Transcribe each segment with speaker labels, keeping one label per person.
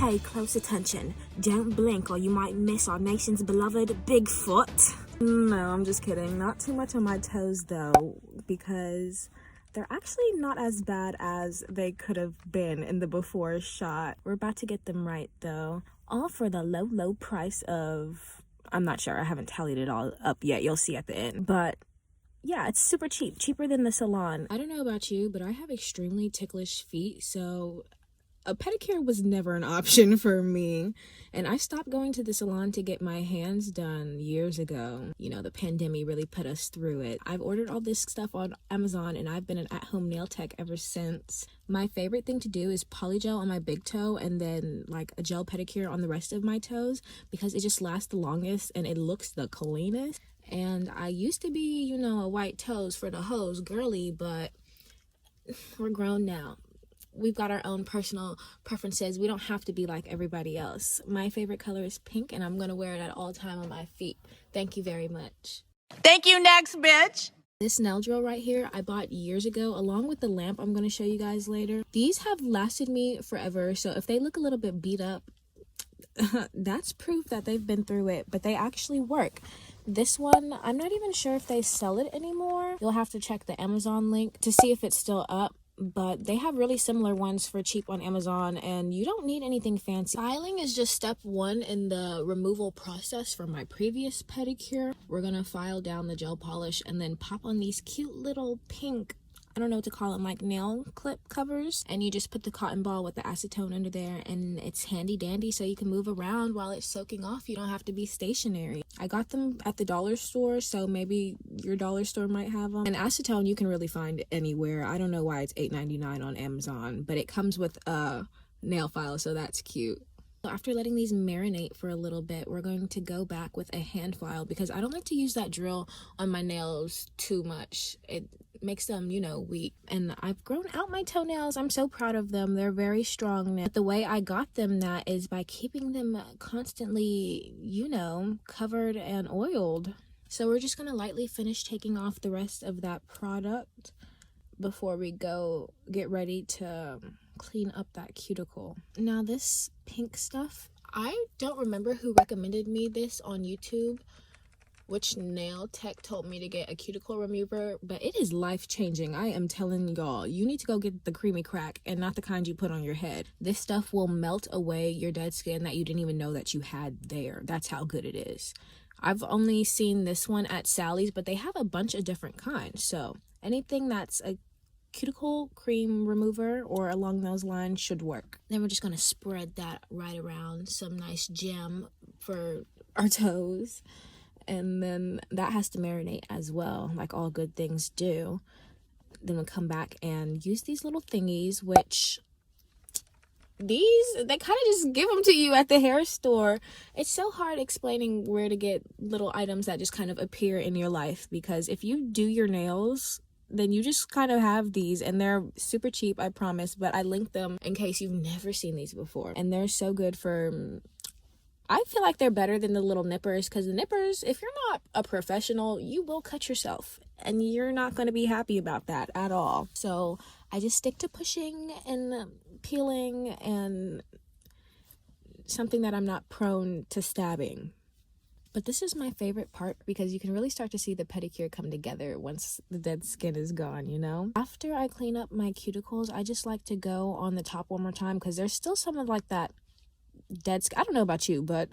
Speaker 1: Pay close attention. Don't blink or you might miss our nation's beloved Bigfoot. No, I'm just kidding. Not too much on my toes though, because they're actually not as bad as they could have been in the before shot. We're about to get them right though. All for the low price of, I'm not sure, I haven't tallied it all up yet. You'll see at the end. But yeah, it's super cheap. Cheaper than the salon. I don't know about you, but I have extremely ticklish feet, so a pedicure was never an option for me. And I stopped going to the salon to get my hands done years ago. You know, the pandemic really put us through it. I've ordered all this stuff on Amazon and I've been an at-home nail tech ever since. My favorite thing to do is polygel on my big toe and then like a gel pedicure on the rest of my toes, because it just lasts the longest and it looks the cleanest. And I used to be, you know, a white toes for the hoes girly, but we're grown now. We've got our own personal preferences. We don't have to be like everybody else. My favorite color is pink, and I'm going to wear it at all time on my feet. Thank you very much.
Speaker 2: Thank you, next bitch.
Speaker 1: This nail drill right here, I bought years ago, along with the lamp I'm going to show you guys later. These have lasted me forever, so if they look a little bit beat up, that's proof that they've been through it, but they actually work. This one, I'm not even sure if they sell it anymore. You'll have to check the Amazon link to see if it's still up. But they have really similar ones for cheap on Amazon, and you don't need anything fancy. Filing is just step one in the removal process from my previous pedicure. We're gonna file down the gel polish and then pop on these cute little pink, I don't know what to call them, like nail clip covers, and you just put the cotton ball with the acetone under there, and it's handy dandy so you can move around while it's soaking off. You don't have to be stationary. I got them at the dollar store, so maybe your dollar store might have them. And acetone you can really find anywhere. I don't know why it's $8.99 on Amazon, but it comes with a nail file, so that's cute. After letting these marinate for a little bit, we're going to go back with a hand file, because I don't like to use that drill on my nails too much. It makes them, you know, weak. And I've grown out my toenails. I'm so proud of them. They're very strong now. But the way I got them that is by keeping them constantly, you know, covered and oiled. So we're just going to lightly finish taking off the rest of that product before we go get ready to clean up that cuticle. Now this pink stuff, I don't remember who recommended me this on YouTube, which nail tech told me to get a cuticle remover, but it is life-changing. I am telling y'all, you need to go get the creamy crack and not the kind you put on your head. This stuff will melt away your dead skin that you didn't even know that you had there. That's how good it is. I've only seen this one at Sally's, but they have a bunch of different kinds, so anything that's a cuticle cream remover or along those lines should work. Then we're just going to spread that right around some nice gem for our toes, and then that has to marinate as well, like all good things do. Then we'll come back and use these little thingies, which they kind of just give them to you at the hair store. It's so hard explaining where to get little items that just kind of appear in your life, because if you do your nails, then you just kind of have these, and they're super cheap, I promise, but I linked them in case you've never seen these before. And they're so good for, I feel like they're better than the little nippers, because the nippers, if you're not a professional, you will cut yourself, and you're not going to be happy about that at all. So I just stick to pushing and peeling and something that I'm not prone to stabbing. But this is my favorite part, because you can really start to see the pedicure come together once the dead skin is gone, you know? After I clean up my cuticles, I just like to go on the top one more time, because there's still some of like that dead skin. I don't know about you, but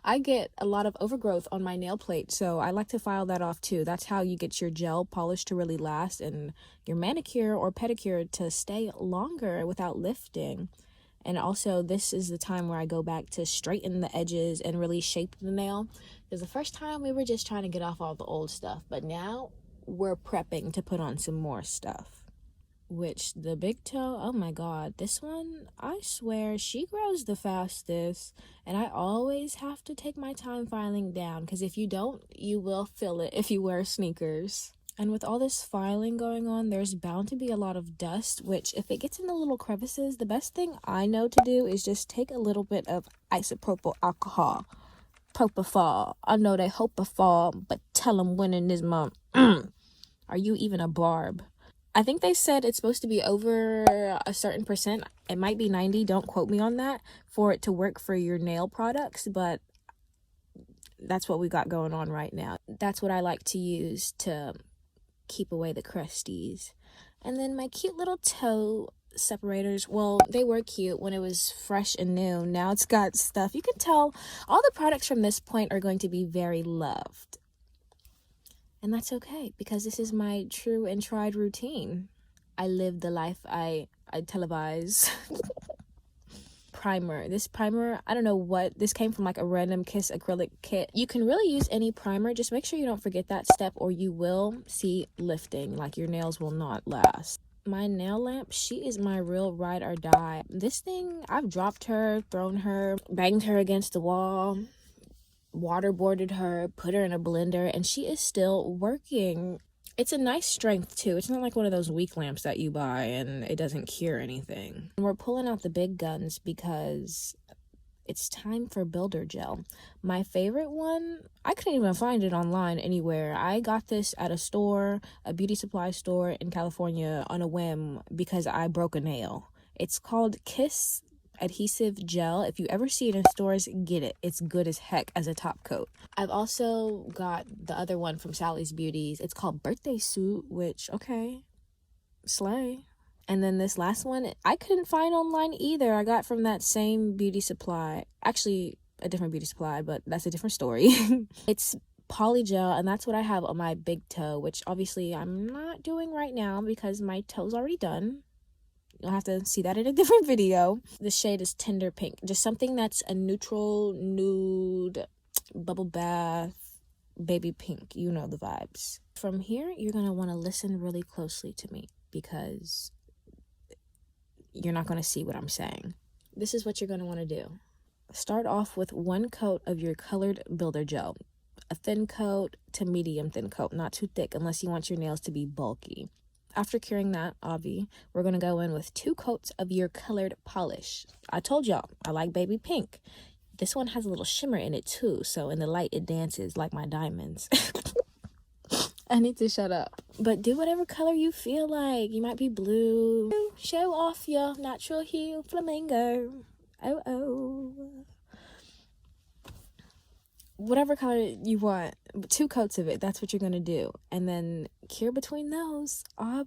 Speaker 1: I get a lot of overgrowth on my nail plate, so I like to file that off too. That's how you get your gel polish to really last and your manicure or pedicure to stay longer without lifting. And also, this is the time where I go back to straighten the edges and really shape the nail. Because the first time we were just trying to get off all the old stuff, but now we're prepping to put on some more stuff. Which, the big toe, oh my god, this one, I swear, she grows the fastest. And I always have to take my time filing down, because if you don't, you will feel it if you wear sneakers. And with all this filing going on, there's bound to be a lot of dust, which if it gets in the little crevices, the best thing I know to do is just take a little bit of isopropyl alcohol. Propofol. I know they hope a fall, but tell them when in this month. Are you even a barb? I think they said it's supposed to be over a certain percent. It might be 90, don't quote me on that, for it to work for your nail products, but that's what we got going on right now. That's what I like to use to keep away the crusties. And then my cute little toe separators, well, they were cute when it was fresh and new. Now it's got stuff. You can tell all the products from this point are going to be very loved. And that's okay, because this is my true and tried routine. I live the life I televise. Primer. This primer, I don't know what, this came from like a random Kiss acrylic kit. You can really use any primer. Just make sure you don't forget that step or you will see lifting. Like your nails will not last. My nail lamp, she is my real ride or die. This thing, I've dropped her, thrown her, banged her against the wall, waterboarded her, put her in a blender, and she is still working. It's a nice strength too. It's not like one of those weak lamps that you buy and it doesn't cure anything. And we're pulling out the big guns because it's time for builder gel. My favorite one, I couldn't even find it online anywhere. I got this at a store, a beauty supply store in California on a whim because I broke a nail. It's called Kiss adhesive gel. If you ever see it in stores, get it. It's good as heck as a top coat. I've also got the other one from Sally's Beauties. It's called Birthday Suit, which, okay, slay. And then this last one, I couldn't find online either. I got from that same beauty supply. Actually, a different beauty supply, but that's a different story. It's polygel, and that's what I have on my big toe, which obviously I'm not doing right now because my toe's already done. You'll have to see that in a different video. The shade is Tender Pink. Just something that's a neutral, nude, bubble bath, baby pink. You know the vibes. From here, you're going to want to listen really closely to me because you're not going to see what I'm saying. This is what you're going to want to do. Start off with one coat of your colored builder gel. A thin coat to medium thin coat, not too thick unless you want your nails to be bulky. After curing that, we're going to go in with 2 coats of your colored polish. I told y'all, I like baby pink. This one has a little shimmer in it too, so in the light it dances like my diamonds. I need to shut up. But do whatever color you feel like. You might be blue. Show off your natural hue flamingo. Oh. Whatever color you want, 2 coats of it, that's what you're going to do. And then cure between those. I'm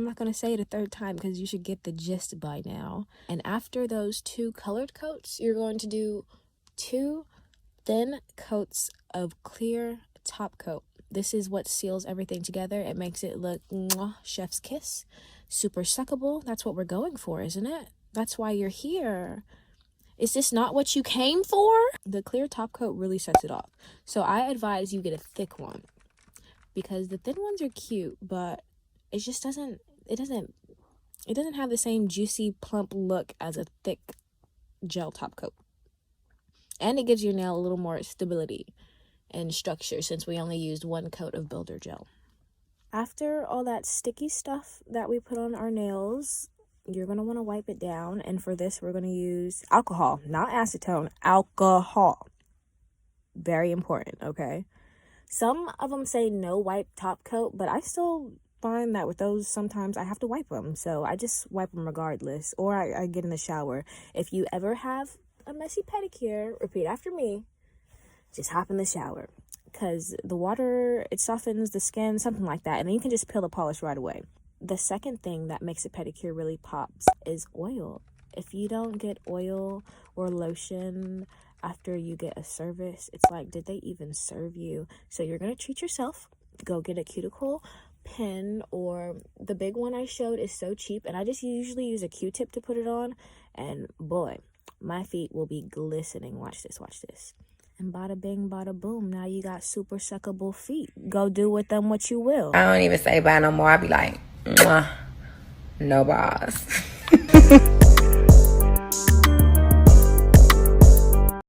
Speaker 1: not going to say it a third time because you should get the gist by now. And after those 2 colored coats, you're going to do 2 thin coats of clear top coat. This is what seals everything together. It makes it look mwah, chef's kiss. Super suckable. That's what we're going for, isn't it? That's why you're here. Is this not what you came for? The clear top coat really sets it off. So I advise you get a thick one because the thin ones are cute, but it just doesn't have the same juicy plump look as a thick gel top coat. And it gives your nail a little more stability and structure since we only used 1 coat of builder gel. After all that sticky stuff that we put on our nails, you're going to want to wipe it down. And for this, we're going to use alcohol, not acetone, alcohol. Very important, okay? Some of them say no wipe top coat, but I still find that with those, sometimes I have to wipe them. So I just wipe them regardless, or I get in the shower. If you ever have a messy pedicure, repeat after me, just hop in the shower. Because the water, it softens the skin, something like that. And then you can just peel the polish right away. The second thing that makes a pedicure really pops is oil. If you don't get oil or lotion after you get a service, it's like, did they even serve you? So you're going to treat yourself. Go get a cuticle pen, or the big one I showed is so cheap. And I just usually use a Q-tip to put it on. And boy, my feet will be glistening. Watch this, watch this. And bada bing, bada boom. Now you got super suckable feet. Go do with them what you will.
Speaker 3: I don't even say bye no more. I be like, mwah, no bars.